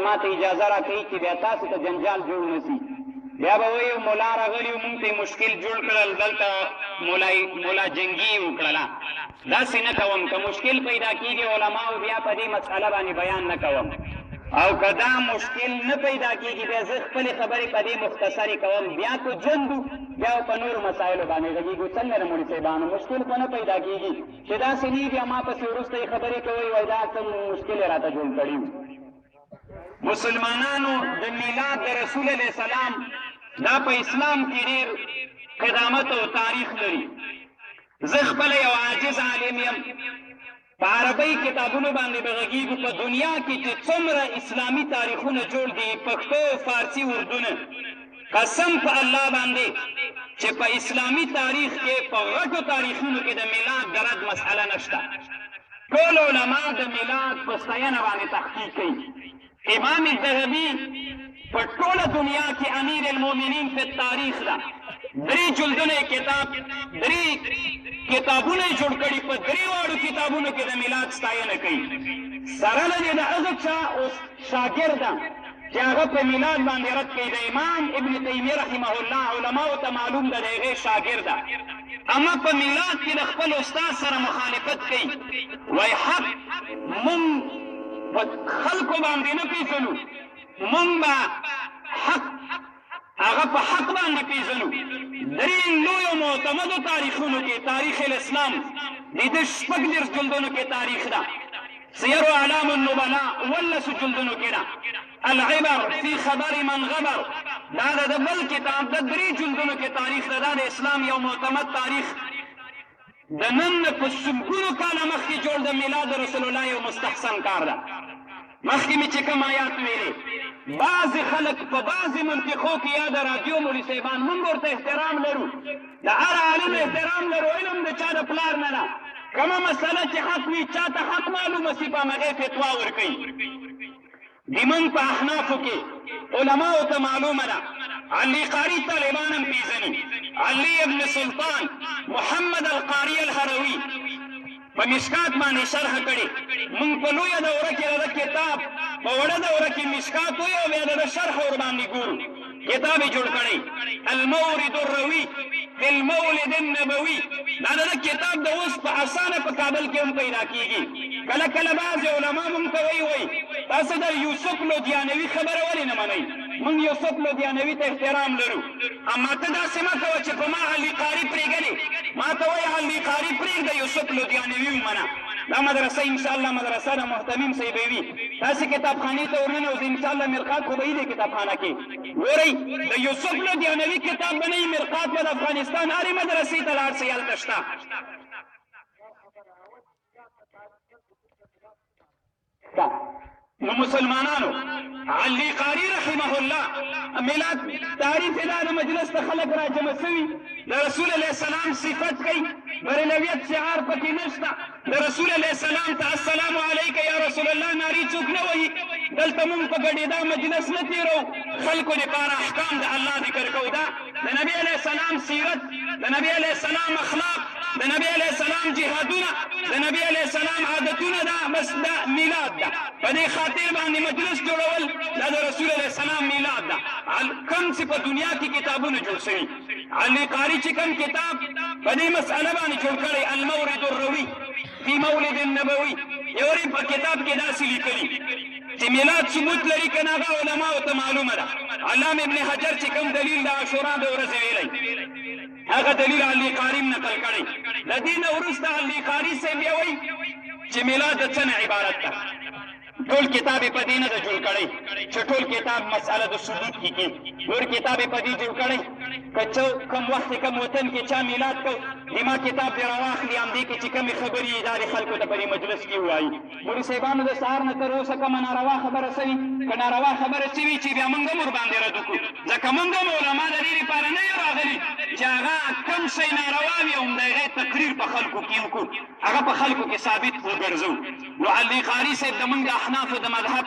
ما ته اجازه راکوي چې بیا تاسو ته جنجال جوړ نه سي. بیا به وایي ملا راغلی مونږ ته یې مشکل جوړ کړل، دلته ملا جنګي وکړله. داسې نه کوم، که مشکل پیدا کېږي علماو بیا په دې مسئله باندې بیان نه کوم، او که دا مشکل نه پیدا کېږي بیا زه خپلې خبرې په دې مختصرې کوم. بیا که جنګ بیا په نورو مسایلو باندې غږېږو. څنګه د مولوي صاحبانو مشکل خو نه پیدا کېږي چې داسې نه بیا ما پسې وروسته یې خبرې کوئ وایي دا کوم مشکل یې راته جوړ کړي. مسلمانانو د میلاد د رسول علیه السلام دا په اسلام کې ډېر قدامت او تاریخ لري. زه خپله یو عاجز عالم یم، په عربۍ کتابونو باندې به غږېږو. په دنیا کې چې څومره اسلامي تاریخونه جوړ دي، پښتو، فارسي، اردونه، قسم په الله باندې چې په اسلامي تاریخ کې په غټو تاریخونو کې د میلاد د رد مسئله نشته. ټول علما د میلاد په ستاینه باندې تحقیق کوي. امام ذهبي په ټوله دنیا کې امیر المؤمنین فی التاریخ ده. 3 جلدونه کتاب، 3 کتابونه یې جوړ کړي، په 3 واړو کتابونو کې د میلاد ستاینه کوي. سره له دې د هغه چا شاګرده چې هغه په میلاد باندې رد کوي، د امام ابن تیمیه رحمه الله علماو ته معلوم ده د هغې شاګرده، اما په میلاد کې د خپل استاد سره مخالفت کوي. وایي حق مونږ په خلکو باندې نه پیژنو، مونږ به حق هغه په حق باندې پیژنو. 3 لویو معتمدو تاریخونو کې تاریخ الاسلام د دې 14 جلدونو کې تاریخ ده. سیر اعلام النبلاء 14 جلدونو کې ده. العبر فی خبر من غبر دا د بل کتاب د 3 جلدونو کې تاریخ ده. دا د اسلام یو معتمد تاریخ د نن په سلګونو کاله مخکې جوړ د میلاد رسول الله یو مستحسن کار ده. مخکې مې چې کوم آیات ویلې، بعضې خلک په بعضې منطقو کې یا د راډیو مولي صاحبان موږ ورته احترام لرو، د هر عالم احترام لرو، علم د چا د پلار نه ده. کومه مسله چې حق وي، چا ته حق معلومه سي، په همغې فتوا ورکوي. د موږ په احنافو کې علماو ته معلومه ده، علي قاري طالبان هم پېژني، علي ابن سلطان، محمد القاري الهروي په مشکات باندې شرح کړي. موږ په لویه دوره کې د کتاب په وړه دوره کې مشکات وایو، او بیا د شرح ورباندې ګورو. کتاب یې جوړ کړی المورد الروي فی المولد النبوي. دا د کتاب د اوس په اسانه په کابل کې هم پیدا کېږي. کله کله بعضې علما موږ ته وایي تاسو د یوسف لودیانوي خبره ولې نه منئ؟ موږ یوسف لودیانوي ته احترام لرو، اما ته داسې مه کوه چې په ما علي قاري پرېږدې، ما ته وایي علي قاري پرېږده، یوسف لودیانوي ومنه. دا مدرسه انشاءالله مدرسه د محتمیم صاحب وي. تاسې کتابخانې ته ورننوځئ، انشاءالله مرقات خو به وي دې کتابخانه کې. ګورئ د یوسف لودیانوي کتاب به نه وي، مرقات به د افغانستان هرې مدرسې ته لاړ شئ، هلته شته. نو مسلمانانو علي قاري رحمه الله میلاد تعریف دا د مجلس ته خلک راجمع سوي، د رسول علیه السلام صفت کوي، بریلویت شعار پکې نشته. د رسول علیه السلام ته السلام علیک یا رسول الله ناري څوک نه وایي. دلته مونږ په ګډېدا مجلس نه تېرو، خلکو دپاره احکام د الله ذکر کوو. دا د نبي علیه السلام سیرت، د نبي علیه السلام اخلاق، د نبی علیه السلام جهادونه، د نبی علیه السلام عادتونه، دا بس دا میلاد ده. په دې خاطر باندې مجلس جوړول دا د رسول علیه السلام میلاد ده. کوم چې په دنیا کې کتابونه جوړ شوي، علي قاري چې کوم کتاب په دې مسئله باندې جوړ کړی المورد الروي فی مولد النبوي، یو په کتاب کې داسې لیکلي چې میلاد ثبوت لري که نه، هغه علماو ته معلومه ده. علامه ابن حجر چې کوم دلیل د عاشورا د ورځې ویلی، هغه دلیل علي قاري نقل کړی. د دې نه وروسته علي قاري صاحب بیا وایي چې میلاد د څه نه عبارت ده. ټول کتاب یې په دې نه ده جوړ کړی چې ټول کتاب مسأله د ثبوت کې کړي. نور کتاب یې په دې جوړ کړی که کوم وخت کوم وطن کې چا میلاد کو، د ما کتاب دې راواخلي، همدې کې چې کومې خبرې یې دا د خلکو ته په دې مجلس کې ووایي. مولي صاحبانو د سهار نه تر اوسه کومه ناروا خبره سوي، که ناروا خبره سوي چې بیا موږ هم ورباندې رد وکړو، ځکه موږ هم علما د دې لپاره نه یو راغلي چې هغه کوم شی ناروا وي او د هغې تقریر په خلکو کې وکړو، هغه په خلکو کې ثابت وګرځو. نو علي قاري صاحب د موږ د احنافو د مذهب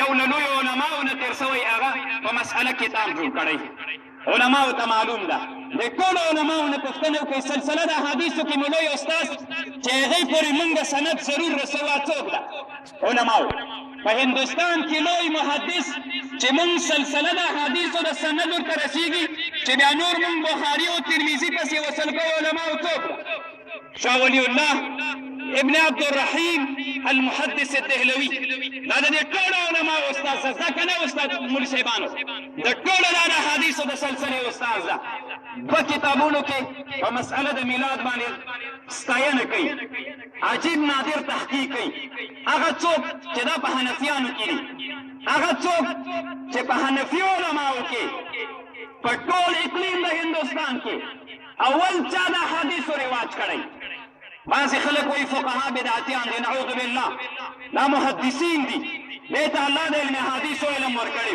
یو له لویو علماو نه تېر سوی، هغه په مسئله کتاب جوړ کړی. علماو ته معلوم ده، د ټولو علماو نه پوښتنه وکړئ سلسله د احادیثو کې مو لوی استاذ چې هغې پورې موږ سند ضرور رسوا څوک ده؟ علماو. په هندوستان کې لوی محدث چې مونږ سلسله د احادیثو د سند ورته رسېږي چې بیا نور مونږ بخاري او ترمذي پسې وصل کوو علماو څوک شاه ولی الله ابن عبد الرحیم المحدث الدهلوي دا د دې ټولو علماو استاد ده که نه استاد مولوي صاحبانو د ټولو د احادیثو د سلسلې استاد ده دوه کتابونو کې په مسأله د میلاد باندې ستاینه کوي عجیب نادر تحقیق کوي هغه څوک چې دا په حنفیانو کې دي هغه څوک چې په حنفي علماو کې په ټول اقلیم د هندوستان کې اول چا د احادیثو رواج کړی بعضې خلک وایي فقها بدعتیان دي نعوذ بالله دا محدثین دي دې ته الله د علم حدیثو علم ورکړی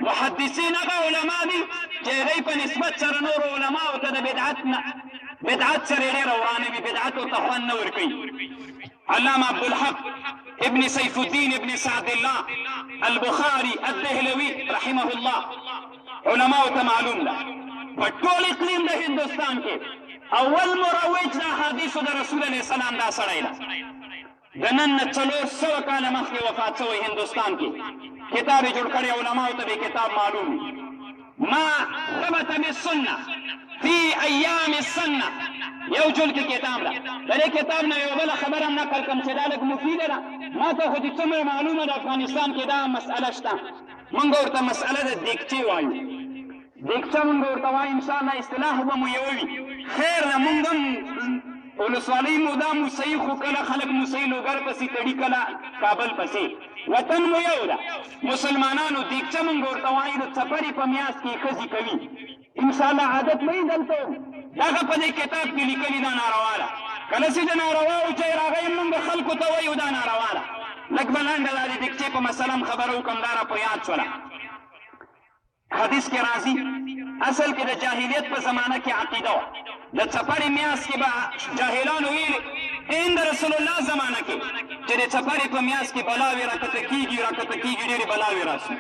محدثین هغه علما دي چې هغوی په نسبت سره نورو علماو ته د بدعت سره ډېره ورانه وي بدعتو ته خوند نه ورکوي علامه عبدالحق ابن سیف الدین ابن سعد الله البخاري الدهلوي رحمه الله علماو ته معلوم ده په ټول اقلیم د هندوستان کې اول مروج د احادیثو د رسول علیه السلام دا سړی ده د نن نه 400 کاله مخکې وفات شوی هندوستان کې کتاب یې جوړ کړی علماو ته دې کتاب معلوم ما ثبت بالسنه فی ایام السنه یو جلد کې کتاب ده د دې کتاب نه یو بله خبره هم نقل کړم چې دا لږ مفیده ده ما ته خو دې څومره معلومه ده افغانستان کې دا مسئله شته موږ ورته مسئله د دیګچې وایو دیګچه موږ ورته وایو انشاءالله اصطلاح به مو یوه وي خیر ده موږ هم ولسوالۍ مو دا موسیي خو کله خلک موسیي لوګر پسې تړي کله کابل پسې وطن مو یو ده مسلمانانو دیګچه موږ ورته وایو د څپرې په میاشت کې ښځې کوي انشاءالله عادت نه یې دلته دغه په دې کتاب کې لیکلي دا ناروا ده کله چې د نارواو چی راغی موږ خلکو ته وایو دا ناروا ده لږ به لنډه دا د دیګچې په مسله هم خبره وکړم دا را په یاد شوله حدیث کې راځي اصل کې د جاهلیت په زمانه کې عقیده وه د څپرې میاشت کې به جاهلانو ویلي ان د رسول الله زمانه کې چې د څپرې په میاشت کې بلاوې راکته کېږي ډېرې بلاوې راشي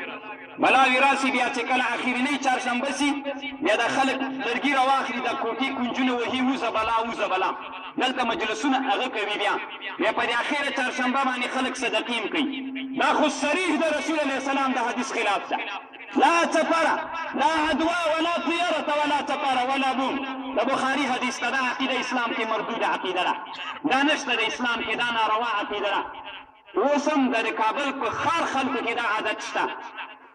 بلاوې راشي بیا چې کله اخرنۍ چهارشنبه سي بیا د خلک لرګي راواخلي د کوټې کونجونه وهي وزه بلا دلته مجلسونه هغه کوي بیا په دې اخره چهارشنبه باندې خلک صدقې کوي دا خو صریح د رسول الله السلام د حدیث خلاف ده لا چپره لا عدوا ولا طیرة ولا چپره ولا بوم د بخاري حدیث ته دا عقیده اسلام کې مردود عقیده ده دا نشته د اسلام کې دا ناروا عقیده ده اوس هم د کابل په ښار خلکو کې دا عادت شته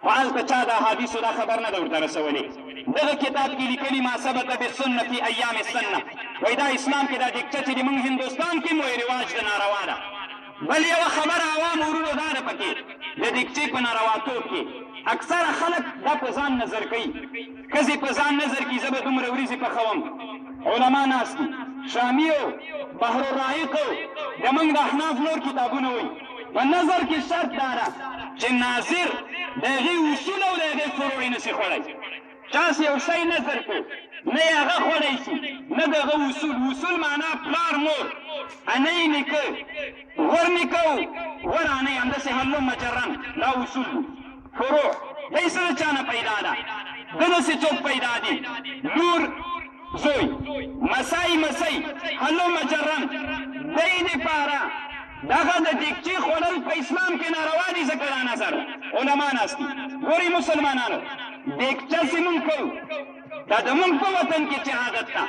خو هلته چا د احادیثو دا خبر نه ده ورته رسولې دغه کتاب کې لیکلي ما ثبت بالسنه فی ایام السنه وایي دا اسلام کې دا دیګچه چې موږ هندوستان کې مو رواج د ناروا ده بل یوه خبره عوام ورونو دا ده پکې د دیګچې په نارواتوب کې اکثره خلک دا په ځان نظر کوي ښځې په ځان نظر کوي زه به دومره وریځې پخوم علما ناست دي شامیو بحر الرائقو زموږ د احناف نور کتابونه وایي په نظر کې شرط دا ده چې ناظر د هغې اصول او د هغې فروع یې نسي خوړی چاس یو شی نظر کړو نه یې هغه خوړی شي نه د هغه اصول معنا پلار مور انۍ نیکه غور نیکه غور انۍ همداسې هلو مجرن دا اصول دي فروع دی څه د چا نه پیدا ده دغسې څوک پیدا دي لور زوی مسۍ هلو مجرن دی دپاره دغه د دیګچې خوړل په اسلام کې ناروا دي ځکه دا نظر علما ناست دي ګورئ مسلمانانو دیګچه چې مونږ کوو دا د مونږ په وطن کې چې عادت ده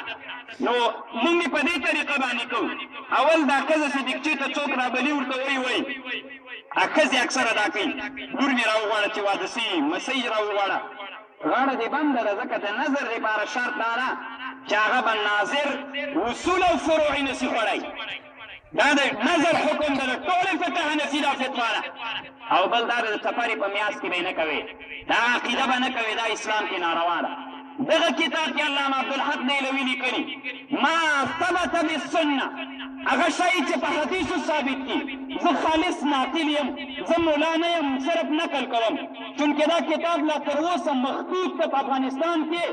نو مونږ یې په دې طریقه باندې کوو اول دا ښځه چې دیګچې ته څوک رابلي ورته وایي ښځې اکثره دا کوي لور مې راوغواړه چې واده سي مسۍ راوغواړه غاړه دې بنده ده ځکه د نظر دپاره شرط دا ده چې هغه به ناظر اصول او فروع یې نسي خوړی دا د نظر حکم ده د ټولې فقه حنفي دا فتوا ده او بل دا د څپرې په میاشت کې به یې نه کوې دا عقیده به نه کوې دا اسلام کې ناروا ده دغه کتاب کې علامه عبدالحق دهلوي لیکلي ما ثبت بالسنه هغه شی چې په حدیثو ثابت دي زه خالص ناقل یم زه مولا نه یم صرف نقل کوم چونکې دا کتاب لا تر اوسه مخطوط ده په افغانستان کې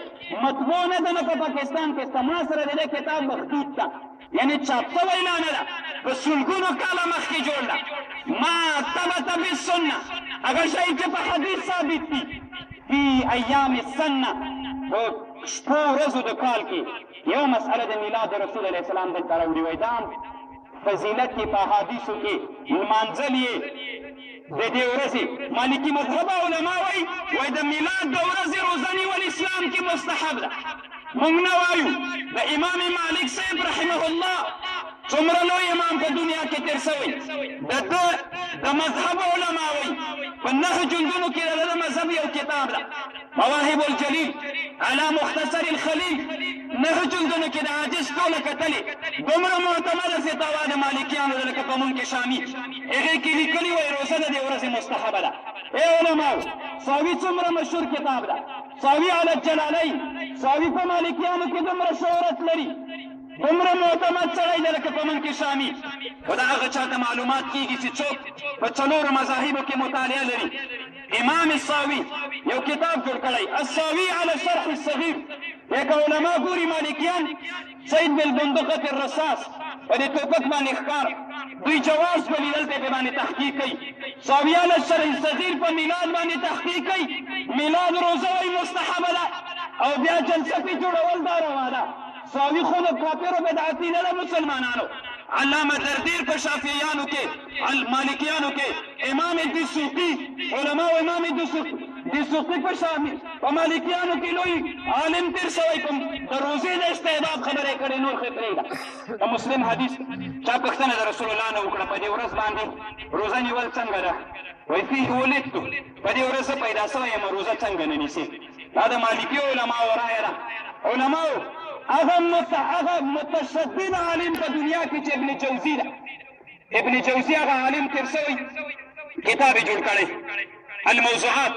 مطبوع نه ده نه په پاکستان کې سما سره د دې کتاب مخطوط ده یعنی چاپ شوی نه ده په سلګونو کاله مخکې جوړ ده ما ثبت بالسنه هغه شی چې په حدیث ثابت دي فی ایام السنه په شپو ورځو د کال کې یو مسئله د میلاد د رسول علیه السلام دلته راوړي وایي دا فضیلت کې په احادیثو کې لمانځل یې د دې ورځې مالکي مذهب علما وایي د میلاد د ورځې روزه نیول اسلام کې مستحب ده. موږ نه وایو. د امام مالک صاحب رحمه الله څومره لوی امام په دنیا کې تېر سوی د مذهب علما وایي په 9 جلدونو کې د ده مذهب یو کتاب ده مواهب الجلیل على مختصر الخلیل 9 جلدونو کې د حدیث ټوله کتلې دومره معتمده فتاوا د مالکیانو ده لکه په مونږ کې شامي هغې کې لیکلي وایي روزه د دې ورځې مستحبه ده. ای علماو ساوي څومره مشهور کتاب ده ساوي علی الجلالین ساوي په مالکیانو کې دومره شهرت لري دومره معتمد سړی دی لکه په من کې شامي خو د هغه چاته معلومات کېږي چې څوک په 4 مذاهبو کې مطالعه لري. امام الساوي یو کتاب جوړ کړی الساوي علی الشرح الصغیر یک علما ګوري مالکیان سید بالبندقة الرصاص په دې ټوپک باندې ښکار دوی جواز ولي دلته په باندې تحقیق کوي. ساوي علی الشرح الصغیر په میلاد باندې تحقیق کوي میلاد روزه وایي مستحبه ده او بیا جلسه پې جوړول دا روا ده. ساوي خو د کافرو بدعتي نه ده مسلمانانو. علامه دردیر په شافعیانو کې مالکیانو کې امام دسوقي علماء امام دسوقي په مالکیانو کې لوی عالم تېر شوی کوم د روزې د استحباب خبرې کړې نور خې پرېږده. د مسلم حدیث چا پوښتنه د رسول الله نه وکړه په دې ورځ باندې روزه نیول څنګه ده وایي فيه ولدتو په دې ورځ زه پیدا شوی یم روزه څنګه نه نیسې. دا د مالکي علماو رایه ده. علماو هغه متشدد عالم په دنیا کې چې ابن جوزي ده ابن جوزي هغه عالم تېر شوی کتاب یې جوړ کړی الموضوعات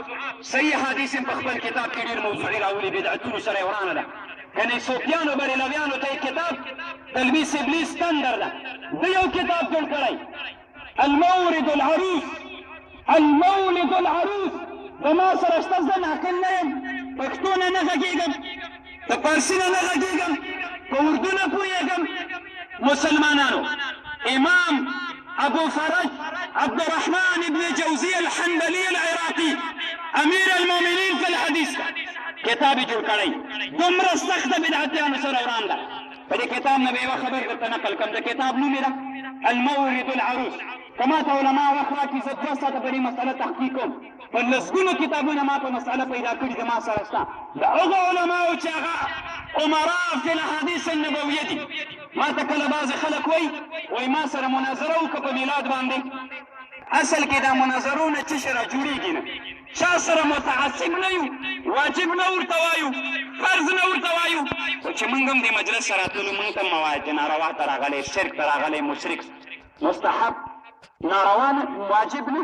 صحیح حدیث په خپل کتاب کې ډېر موضوعي راولي بدعتونو سره یې ورانه ده. یعنې صوفیانو بریلویانو ته یې کتاب تلبیس ابلیس تندر ده ده یو کتاب جوړ کړی المولد العروس د ما سره شته زه ناقل نه یم پښتو نه نه غږېږم د فارسي نه نه غږېږم په اردو نه پوهېږم. مسلمانانو امام ابو فرج عبدالرحمن ابن جوزي الحنبلي العراقي امیر المؤمنین فی الحدیث کتاب یې جوړ کړی دومره سخته بدعتیانو سره وران ده. په دې کتاب نه به یوه خبر درته نقل کړم د کتاب نوم یې ده المورد العروس. که ما ته علما وخت راکړي زه 2 ساعته په دې مسأله تحقیق کوم. په لسګونو کتابونه ما په مسأله پیدا کړي د ما سره شته د هغو علماو چې هغه عمرا فی الاحادیث النبویه دي. ما ته کله بعضې خلک وایي ما سره مناظره وکړه په میلاد باندې. اصل کې دا مناظرونه څه شی را جوړېږي نه چا سره متعصب نه یو واجب نه ورته وایو فرض نه ورته وایو خو چې موږ هم دې مجلس سره تللو موږ ته هم ووایه چې ناروا ته راغلی شرک ته راغلی مشرک مستحب ناروا نه واجب نه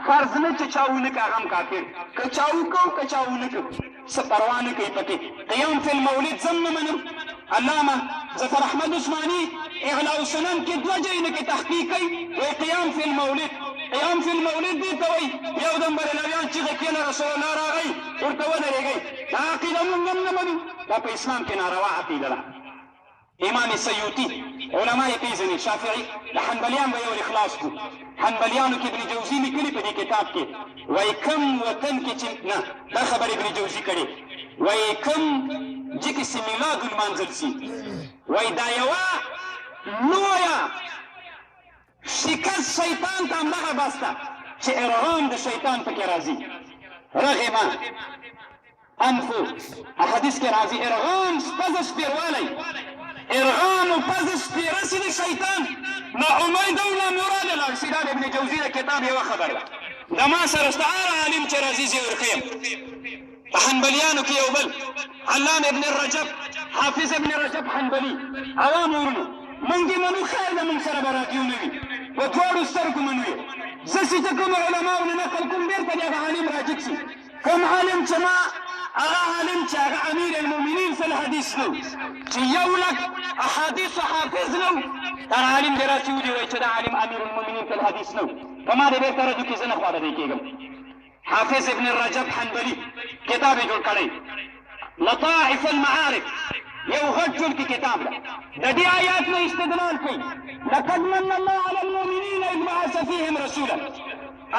فرض نه چې چا ونه که هغه هم کافر که چا وکړو که چا ونه کړو څه پروا نه کوي پکې. قیام فی المولد زه نه منم. علامه ظفر احمد عثماني اغلاء السنن کې 2 ځایونه کې تحقیق کوي وایي قیام فی المولد دې ته وایي یو دم بریلویان چیغه کېله رسول الله راغی ورته ودرېږئ دا عقیده موږ هم نه منو دا په اسلام کې ناروا عقیده ده. امام سیوطي علما یې پېژني شافعي د حنبلیان به یو اخلاص کړو حنبلیانو کې ابن جوزي لیکلي په دې کتاب کې وایي کم وطن کې چې نه دا خبره ابن جوزي کړې وایي کم چې کې چې میلاد لمانځل سي وایي دا یوه لویه شکست شیطان ته همدغه بس ده چې ارغام د شیطان پکې راځي. رغمه انفو حدیث کې راځي ارغام پزه سپیروالی ارغام و پزه سپیره سي د شیطان نا امیده او نا مراده لاړ شي. دا د ابن جوزي د کتاب یوه خبره ده. د ما سره شته هر عالم چې راځي زه یې ورښیم. په حنبلیانو کې یو بل علامه ابن رجب حافظ ابن رجب حنبلي عوام ورنو موږ یې منو خیر ده موږ سره به راډیو نه وي په دواړو سترګو منو یې. زه چې کومو علماو نه نقل کوم بېرته د هغه عالم راجګ شي کوم عالم چې ما هغه عالم چې هغه امیر المؤمنین فی الحدیث نو چې 100,000 احادیث حافظ نو هغه عالم دې راسي ودي وایي چې دا عالم امیر المؤمنین فی الحدیث نو که ما دې بېرته راجو کې زه نه خوابدی کېږم. حافظ ابن رجب حنبلي کتاب یې جوړ کړی لطائف المعارف یو غټ جوړ کې کتاب ده د دې آیات نه استدلال کوي لقد من الله على المؤمنین اذ بعث فیهم رسولا.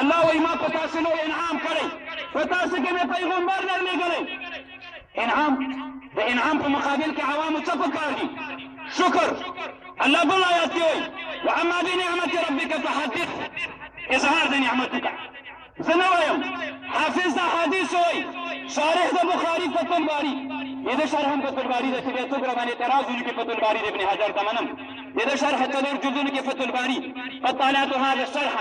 الله وایي ما په تاسو نور انعام کړی په تاسو کې مې پیغمبر درلېږلی. انعام د انعام په مقابل کې عوامو څه پکار دي شکر. الله بل آیات کې وایي واما بنعمت ربک فحدث اظهار د نعمت وکړه. زه نه وایم حافظ د احادیث وایي، شارح د بخاري فتح الباري، د ده شرح هم فتح الباري ده چې بیا څوک راباندې اعتراض ونکړي فتح الباري د ابن حجر ته منم، د ده شرح 4 جلدونو کې فتح الباري. قد طالعت هذا الشرح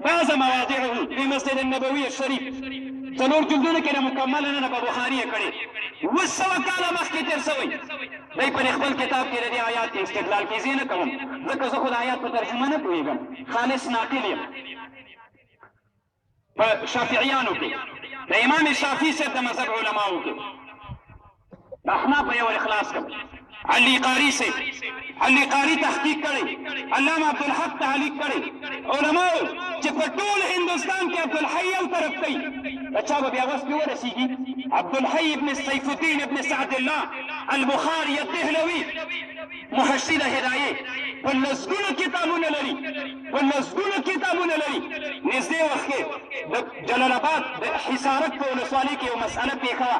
بعض مواضعه في مسجد النبوي الشريف، 4 جلدونو کې مکمل نه په بخاري یې کړې، 200 کاله مخکې تېر شوی. دی په خپل کتاب کې د دې آیات کې استدلال کې زه نه کوم، ځکه زه خو د آیات په ترجمه نه پوهېږم، خالص ناقل یم. په شافعیانو کې د امام شافعي صاحب د مذهب علماو کې د احنافو یو اخلاص کوم، علي قاري صاحب، علي قاري تحقیق کړی، علامه عبدالحق تعلیق کړی. علماو چې په ټول هندوستان کې عبدالحی یو طرف کوي، د چا به بیا وس پې ورسېږي. عبدالحی ابن سیف الدین ابن سعد الله البخاري الدهلوي محشد هدایه په لسګونو کتابونه لري، په لسګونو کتابونه لري. نږدې وخت کې د جلال آباد د حصارک په ولسوالۍ کې یو مسأله پېښه وه،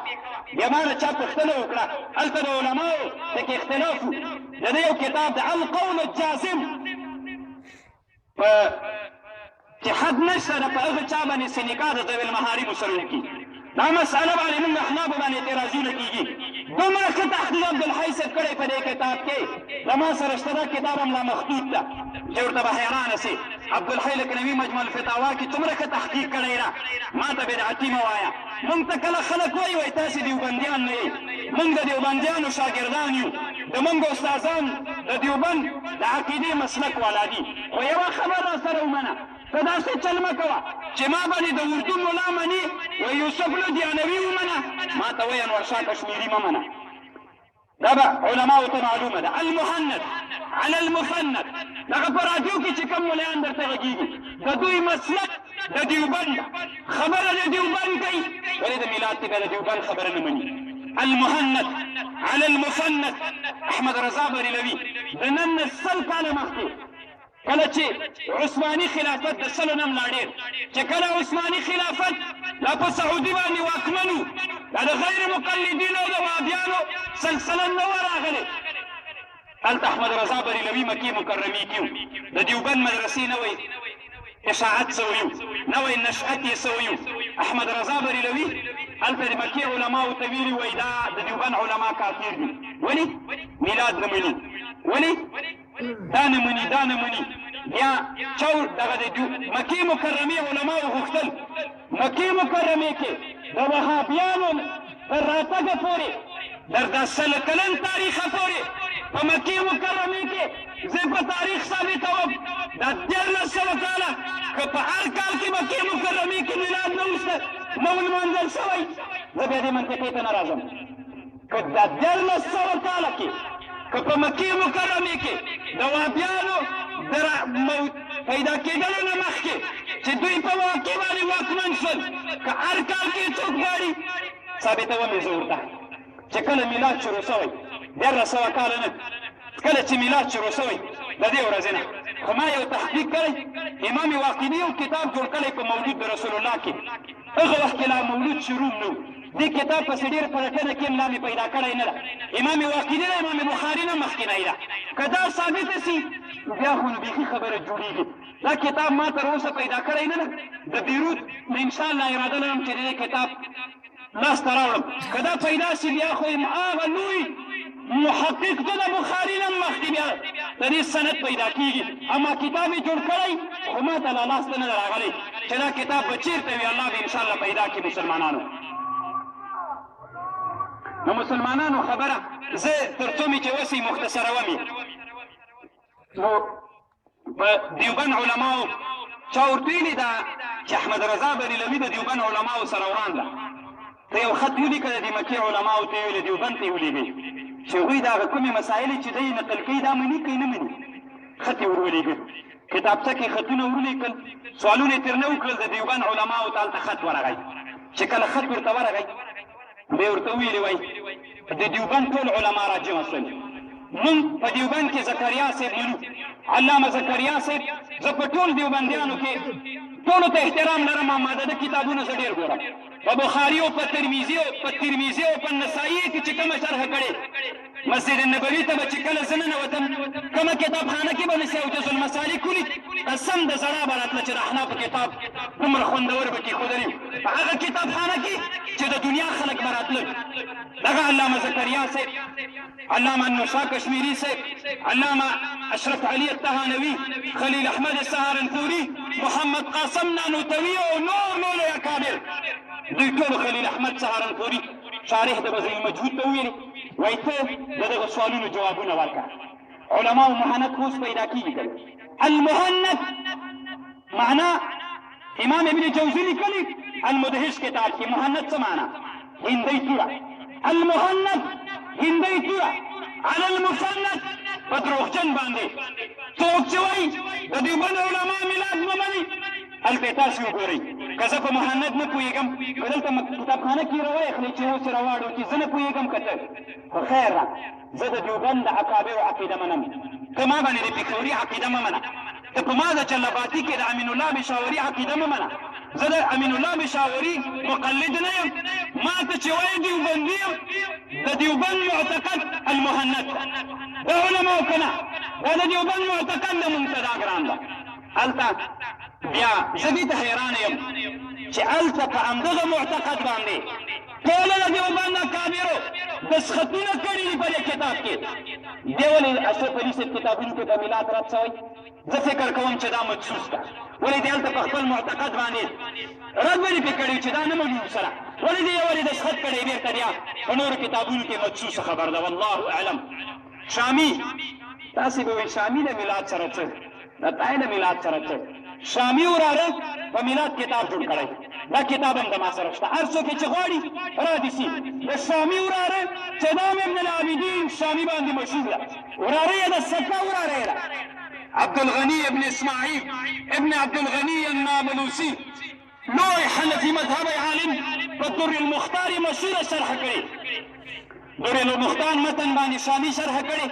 بیا ما نه چا پوښتنه وکړه، هلته د علماو پکې اختلاف و. د ده یو کتاب د القول الجازم په چې حد نشته ده په هغه چا باندې چې نکاح د ذوي المحارمو سره وکړي، دا مسأله باندې موږ احنافو باندې اعتراضونه کېږي. دومره ښه تحقیق عبدالحی صاحب کړی په دې کتاب کې، زما سره شته دا کتاب هم لا مخطوط ده چې ورته به حیرانه سي. عبدالحی لکنوي مجموع الفتاوا کې څومره ښه تحقیق کړی ده. ما ته بدعتي مه وایه، موږ ته کله خلک وایي وایي تاسې دیوبندیان نه یئ، موږ د دیوبندیانو شاګردان یو، د موږ استادان د دیوبند د عقیدې مسلک والا دي. خو یوه خبره سره ومنه، ته داسې چل مه کوه چې ما باندې د اردو ملا مني و یوسف لودیانوي ومنه، ما ته وایي انورشاه کشمیري مه منه. دا به علماو ته معلومه ده. المهند على المفند، دغه په راډیو کې چې کوم ملیان درته غږېږي، د دوی مسلک د دیوبند خبره د دیوبند کوي، ولې د میلاد کې بیا د دیوبند خبره نه مني. المهند على المفند احمد رضا بریلوي د نن 100 کاله مخکې کله چې عثماني خلافت د 100 نه ملا ډېر، چې کله عثماني خلافت دا په سعودي باندې واکمن و، دا د غیر مقلدینو او د وهابیانو سلسله نه وه راغلې. هلته احمد رضا بریلوي مکې مکرمې کې و، د دیوبند مدرسې نه وایي اشاعت سویو، نه وایي نشأت یې سویو. احمد رضا بریلوي هلته د مکې علماو ته ویلي وایي دا د دیوبند علما کافر دي. ولې؟ میلاد نه مني. ولې؟ دا نه مني، دا نه مني. بیا چور دغه د مکې مکرمې علماو غوښتل مکې مکرمې کې د وهابیانو تر راتګه پورې در 10 کلن تاریخه پورې په مکې مکرمې کې زه په تاریخ ثابتوم دا 1300 کاله که په هر کال کې مکې مکرمې کې میلاد نه ولمانځل شوی، زه بیا دې منطقې ته نه راځم. که دا 1300 کاله کې که په مکې مکرمې کې د وهابیانو د پیدا کېدلو نه مخکې چې دوی په واقع باندې واکمن شول، که هر کال کې څوک غواړي ثابتوم یې زه ورته چې کله میلاد شروع شوی 1300 کاله نه، کله چې میلاد شروع شوی د دې ورځې نه. خو ما یو تحقیق کړی، امام واقدي یو کتاب جوړ کړی په مولود د رسول الله کې، هغه وخت کې لا مولود شروع نه و. دې کتاب پسې ډېر پلټنه کې املا مې پیدا کړی نه ده. امام واقدي نه امام بخاري نه مخکینی ده. که دا ثابته سي بیا خو نو بیخي خبره جوړېږي. دا کتاب ما تر اوسه پیدا کړی نه ده. د بیروت انشاءالله اراده لرم چې د دې کتاب لاسته راوړم. که دا پیدا سي بیا خو هغه لوی محقق ته د بخاري نه مخکې بیا د دې سند پیدا کېږي. اما کتاب یې جوړ کړی خو ما ته لا لاسته نه ده راغلی چې دا کتاب به چېرته وي. الله به انشاءالله پیدا کړي مسلمانانو. نو مسلمانانو خبره زه تر څو مې چې وسې مختصروم یې. نو په دیوبند علماو چا ورته ویلي ده چې احمد رضا بریلوي د دیوبند علماو سره وران ده. ته یو خط ولیکه د دې مکې علماو ته یې ویلې دیوبند ته یې ولېږئ چې هغوی د هغه کومې مسایلې چې دی نقل کوي دا مني کوي نه مني. خط یې ور ولېږه، کتابچه کې خطونه ور ولیکل، سوالونه یې ترنه وکړل، د دیوبند علماو ته هلته خط ورغی. چې کله خط ورته ورغی بیا یې ورته وویلې وایي د دیوبند ټول علما راجمع شول. مونږ په دیوبند کې زکریا صاحب منو، علامه زکریا صاحب. زه په ټول دیوبندیانو کې ټولو ته احترام لرم، اما د ده کتابونه زه ډېر ګورم. په بخاري او په ترمذي او په نسایي کې چې کومه شرح کړې مسجد النبوي ته چې کله زه ننوتم کومه کتابخانه کې به مې سوجز المسالک ولید قسم د زړه به راتله چې د احنافو کتاب دومره خوندور به کېښودلی په هغه کتابخانه کې چې د دنیا خلک به راتلل دغه علامه زکریا صاحب، علامه انوشا کشمیری صاحب، علامه اشرف علي التهانوي، خلیل احمد سهارنپوري، محمد قاسم نانوتوي او نور اکابر. دوی ټولو خلیل احمد سهارنپوري شارح د بذل المجهود ته وویلې وایي ته د دغه سوالونو جوابونه ورکړه. علماو مهند خو اوس پیدا کېږي که المهند معنا امام ابن جوزي لیکلي المدهش کتاب کې مهند څه معنا هندۍ توره، المهند هندۍ توره على المسند په دروغجن باندې څوک چې وایي د دیوبند علما میلاد نه مني هلته تاسې وګورئ که زه په مهند نه پوهېږم که دلته کتابخانه کې روی اخلي چې اوس یې راواړو چې زه نه پوهېږم که ته خو خیر ده زه د دیوبند د اکابرو عقیده منم. ته ما باندې د پېښوري عقیده مه منه، ته په ما د چلباتي کې د امین الله بشاوري عقیده مه منه. زه د امین الله بشاوري مقلد نه یم. ما ته چې وایي دیوبندي یم د دیوبند معتقد المهند د علماو که نه دا د دیوبند معتقد د مونږ ته دا ګران ده. هلته بیا زه دې ته حیرانه یم چې هلته په همدغه معتقد باندې ټوله د دیوبند اکابرو دسخطونه کړي دي په دې کتاب کې. دی ولې اشرف علي صاحب کتابونو کې د میلاد رد شوی؟ زه فکر کوم چې دا مجسوس ده. ولې دی هلته په خپل معتقد باندې رد ولې پرې کړی چې دا نه مني ورسره؟ ولې دی ولې دسخط کړی بېرته بیا په نورو کتابونو کې مجسوسه خبر ده. والله اعلم. شامي تاسې به وایي شامي د میلاد سره څه د تای د میلاد سره څه؟ شامي وراره په میلاد کتاب جوړ کړی، دا کتاب هم د ما سره شته. هر څوک چې غواړي را دي سي د شامي وراره چې نام ابن العابدین شامي باندې مشهور ده. وراره یې د صفا وراره یې ده عبدالغني ابن اسماعیل ابن عبدالغني النابلوسي لوی حنفي مذهبی عالم په در المختار مشهوره شرح کړې. در المختار متن باندې شامي شرح کړې،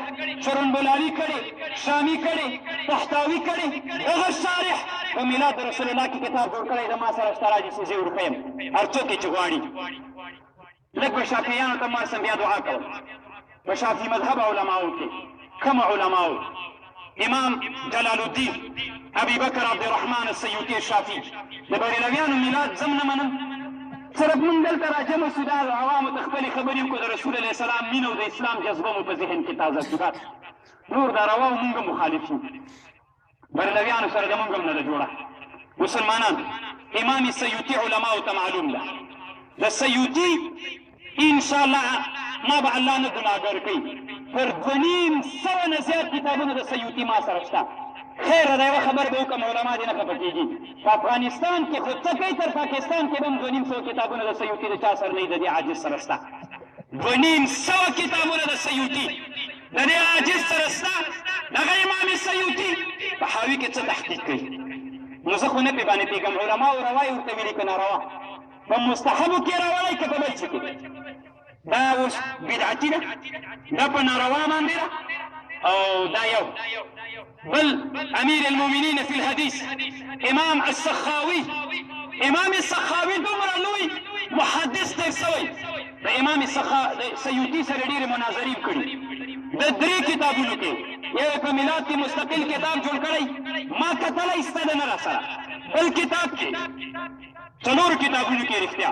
شرون بلالي کړې، شامي کړې، تحتاوي کړې. هغه شارح په میلاد رسول الله کې کتاب جوړ کړی د ما سره شته راځي چې زه یې ورښیم هر څوک چې غواړي. لږ به شافعیانو ته ما سم بیا دعا کوم. په شافعي مذهب علماو کې کوم علماو؟ امام جلال الدین ابي بکر عبدالرحمن السیوطي الشافعي. د بریلویانو میلاد زم نه منم، صرف مونږ دلته راجمع شو دا عوامو ته خپلې خبرې وکړو د رسول علیه السلام مینه او د اسلام جذبه مو په ذهن کې تازه شي. بس نور دا روا مونږ هم مخالف یو، بریلویانو سره د مونږ هم نه ده جوړه. مسلمانان امام سیوطي علماو ته معلوم ده. د سیوطي انشاءالله ما به الله نه ګناهګار کوي پر 2,500 نه زیات کتابونه د سیوطي ما سره شته. خیر دا یوه خبر به وکړم علما دې نه خفه کېږي. په افغانستان کې خو څه کوي تر پاکستان کې به هم 2,500 کتابونه د سیوطي د چا سره نه د دې عاجز سره شته. 2,500 کتابونه د سیوطي د دې عاجز سره شته. دغه امام سیوطي په حاوي کې څه تحقیق کوي؟ نو زه خو نه پرې باندې پوهېږم. علماو روایې ورته ویلي که ناروا په مستحبو کې راوړی که په بل څه کې؟ دا اوس بدعتي ده، دا په ناروا باندې ده. او دا یو بل امیر المؤمنین فی الحدیث امام السخاوي. امام السخاوي دومره لوی محدث دی شوی. د امام سیوطي سره ډېرې مناظرې کړي. د 3 کتابونو کې یو په میلاد کې مستقل کتاب جوړ کړی ما کتلی سته ده نه را سره. بل کتاب کې 4 کتابونو کې رښتیا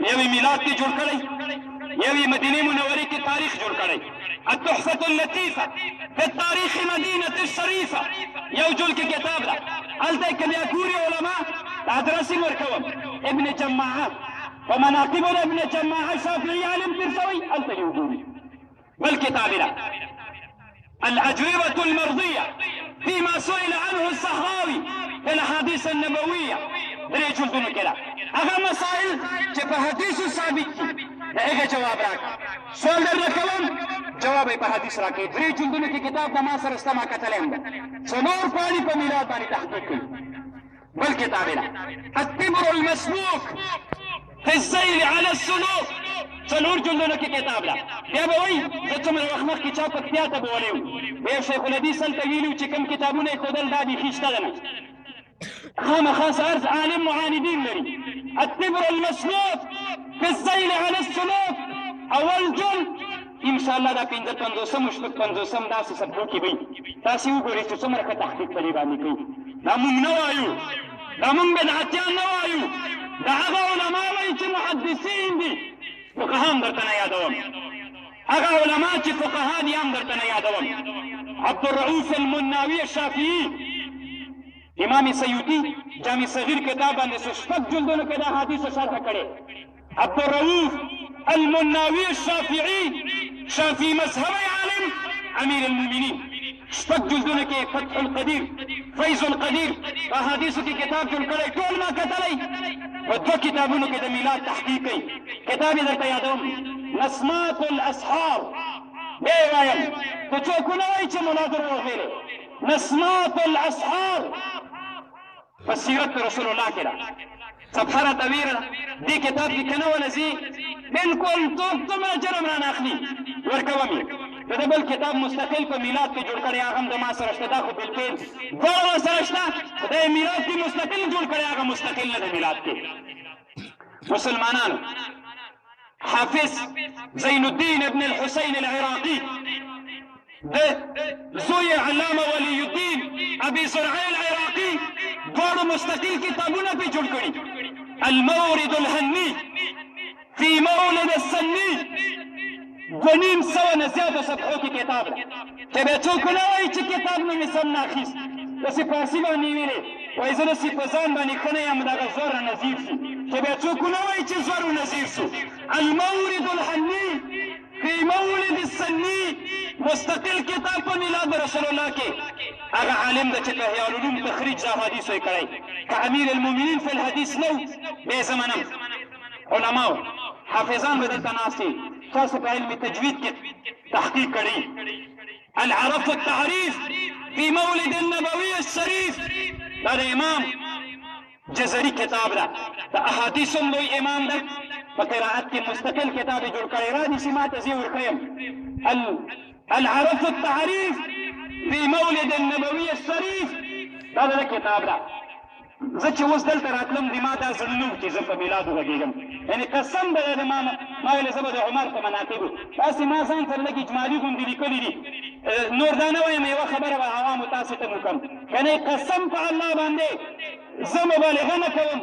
یو یې میلاد کې جوړ کړی، یو یې مدینې منورې کې تاریخ جوړ کړی. التحفة اللطيفة في التاريخ مدينة الشريفة یو جل کې کتاب ده. هلته که بیا ګوري علما ادرس یې ورکوم. ابن جماعه په مناقبو د ابن جماعه شافعي عالم تېر شوی هلته یې وګوري. بل کتاب ده الأجوبة المرضية فيما سئل عنه السخاوي في الأحاديث النبوية. 3 جلدونو کې ده هغه مسائل چې په حدیثو ثابت دي د هغې جواب راکړه. سوال درنه کوم جواب یې په حدیث راکړئ. 3 جلدونو کې کتاب د ما سره شته ما کتلی هم ده. 4 پاڼې په میلاد باندې تحقیق کوي. بل کتاب ده التبر المسلوک في السير على السلوک. 4 جلدونو کې کتاب ده. بیا به وایي زه څومره وخت مخکې چا پکتیا ته به ولی و بیا شیخ الحدیث هلته ویلي و چې کوم کتابونه یې ښودل دا بیخي شته ده نه. خامخا عرض عالم معاندین لري. التبر المسلوک في السير على السلوک اول جلد انشاءالله دا 55 شپږ 50 داسې صفحو کې وي تاسې وګورئ چې څومره ښه تحقیق په دې باندې کوي دا موږ نه وایو دا موږ بدعتیان نه وایو دا هغه علما وایي چې محدثین دي فقها هم درته نه یادوم هغه علما چې فقها دي هم درته نه یادوم عبدالرؤوف المناوي الشافعي امام سیوطي جامع صغیر کتاب باندې شپږ جلدونو کې دا حدیث شرح کړي عبدالرؤوف المناوي الشافعي شافعي مذهبي عالم امیر المؤمنین شپږ جلدونو کې فتح القدیر فیض القدیر په حدیثو کې کتاب جوړ کړی ټول ما کتلی په دوه کتابونو کې د میلاد تحقیق کوي کتاب یې درته یادوم نسمات الاسحار دی وایم ته څوک ونه وایي چې ملا دروغ ویلی نسمات الاسحار په سیرت رسول الله کې ده صفحه راته ویره دې کتاب کې که نه ولځي بلکل څوک څومره جرم رانه اخلي ورکوم یې د ده بل کتاب مستقل په میلاد کې جوړ کړی هغه هم د ما سره شته دا خو بلپین دواړه ورسره شته د میلاد کې مستقل جوړ کړی هغه مستقل نه د میلاد کې مسلمانانو حافظ زين الدين ابن الحسين العراقي زوی علامه ولی الدین ابي زرعه العراقي دواړو مستقل کتابونه پې جوړ کړي المورد الهني في مولد السني 200 نه زیاته صفحو کې کتاب ده چې بیا څوک نه وایي چې کتاب نه مې سم نه اخیست داسې فارسي باندې ویلې وایي زه داسې په ځان باندې ښه نه یم دغه زور رانظیر شي چې بیا څوک نه وایي چې زور ونظیر شو المورد الهني في مولد السني مستقل کتاب په میلاد رسول الله کې هغه عالم ده چې په احیاء العلوم تخریج د احادیثو یې کړی که امیر المؤمنین فی الحدیث نو بې زمنم علماو حافظان به دلته ناست دي تاسو په علم تجوید کې تحقیق کړی العرف التعریف في مولد النبوي الشریف دا د امام جزري کتاب ده د احادیثو لوی امام ده په قرائت کې مستقل کتاب یې جوړ کړی را نیسي ما ته زه یې ورښیم العرف التعریف في مولد النبوي الشریف دا د کتاب ده زه چې اوس دلته راتلم د ما دا زړه نه و چې زه په میلاد وغږېږم یعنې قسم به د ما ویلې زه به د عمر په مناقبو داسې ما ځان سره لږ اجمالي غوندې لیکلي دي نور دا نه وایم یوه خبره به عوامو تاسې ته وکړم یعنې قسم په الله باندې زه مبالغه نه کوم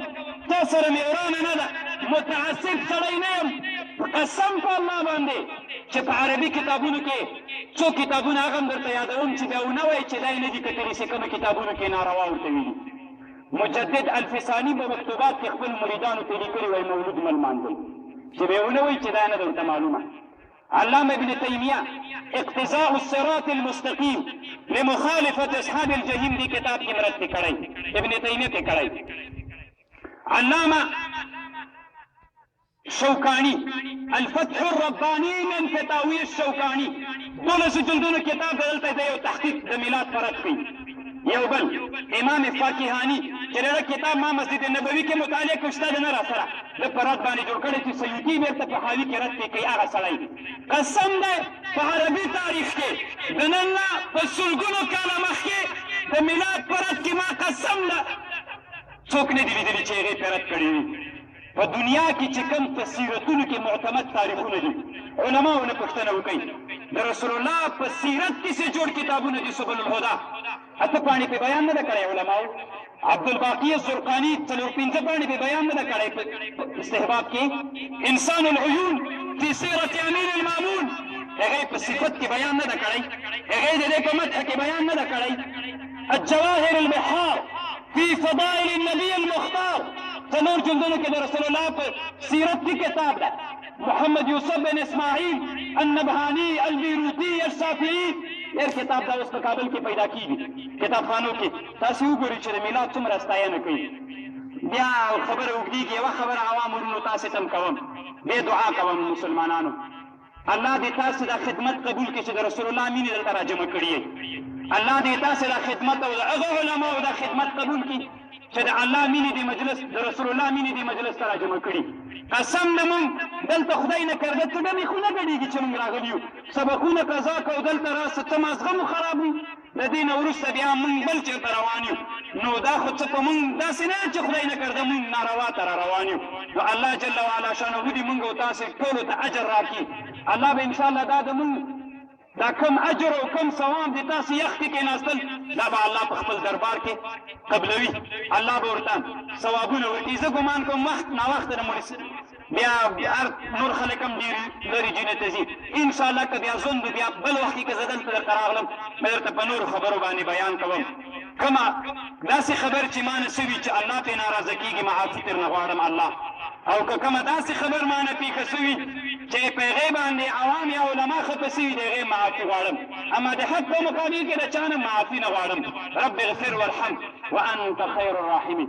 تا سره مې ورانه نه ده متعصب سړی نه یم قسم په الله باندې چې په عربي کتابونو کې څو کتابونه هغه هم درته یادوم چې بیا ونه وایي چې دا یې نه دي کتلي چې کومو کتابونو کې ناروا ورته ویلي مجدد الفسانی په مکتوبات کې خپل مریدانو ته لیکلي وایي مولود مه لمانځئ چې بیا ونه وایي چې دا نه ده ورته معلومه علامه ابن تیمیه اقتضاء الصراط المستقیم لمخالفة اصحاب الجحیم دی کتاب کې مرسته کړی ابن تیمیه ته کړی علامه شوکانی الفتح الربانی من فتاوی الشوکانی 12 جلدونو کتاب دلته د یو تحقیق د میلاد فرق کوي یو بل امام فاکهانی چې دغه کتاب ما مسجد نبوي کې مطالعه کړ شته نه را سره د فرات باندې جوړ کړی چې سیوطي بیرته په حاوي کې رد کوي هغه سړی قسم دی په عربي تاریخ کې د نن نه په سلګونو کاله مخکې د میلاد په رد کې ما قسم ده څوک نه دي لیدلي چې هغې پرې رد کړی وي په دنیا کې چې کوم په سیرتونو کې معتمد تاریخونه دي علماو نه پوښتنه وکړئ د رسول الله په سیرت کې چې جوړ کتابونه دي سبل الهدى اته پاڼې په بیان نه ده کړی علماو عبدالباقي الزرقاني 4-5 پاڼې په بیان نه ده کړی په استحباب کې انسان العیون فی سیرت امیر المامون هغې په صفت کې بیان نه ده کړی هغې د دې په مدح کې بیان نه ده کړی الجواهر البحار فی فضائل النبي المختار څلور جلدونو کې د رسول الله په سیرت کې کتاب ده محمد یوسف بن اسماعیل النبهانی البیروتی الشافعی ډېر کتاب دا اوس په کابل کې پیدا کېږي کتابخانو کې تاسې وګورئ چې د میلاد څومره ستاینه کوي بیا خبره اوږدېږي یوه خبره عوام ورونو تاسې ته هم کوم بیا دعا کوم مسلمانانو الله دې تاسې دا خدمت قبول کړي چې د رسول الله مینې دلته راجمع کړي الله دې تاسې دا خدمت او د هغه علماو دا خدمت قبول کړي چې د الله مینې دې مجلس د رسول الله مینې دې مجلس ته راجمع کړي قسم نه مونږ دلته خدای نه کرده څه ډمې خو نه ګډېږي چې مونږ راغلي یو سبقونه قضا کوو دلته راسه څه مازغه مو خراب وي د دې نه وروسته بیا مونږ بل چېرته روان یو نو دا خو څه په مونږ داسې نه چې خدای نه کرده مونږ ناروا ته را روان یو نو الله جل وعلا شانه دې مونږ او تاسې ټولو ته اجر راکړي الله به انشاءالله دا د مونږ دا کم اجر او کم ثواب دي تاسو یخ کې کېناستل دا به الله په خپل دربار کې قبلوي الله به ورته ثوابونه ورکړي زه ګمان کوم وخت ناوخته د مونږ بیا هر نور خلک هم ډېر لرې جینې ته ځي انشاءالله که بیا ژوند بیا بل وخت کې که زه دلته درته راغلم مې درته په نورو خبرو باندې بیان کوم کومه داسې خبر چې ما نه سوي چې الله پرې ناراضه کېږي معافي ترنه غواړم الله او که کومه داسې خبر ما نه پیښه سوي چې په هغې باندې عوام یا علما خفه سوي د هغې معافي غواړم اما د حق په مقابل کې د چا نه معافي نه غواړم رب اغفر وارحم وانت خیر الراحمین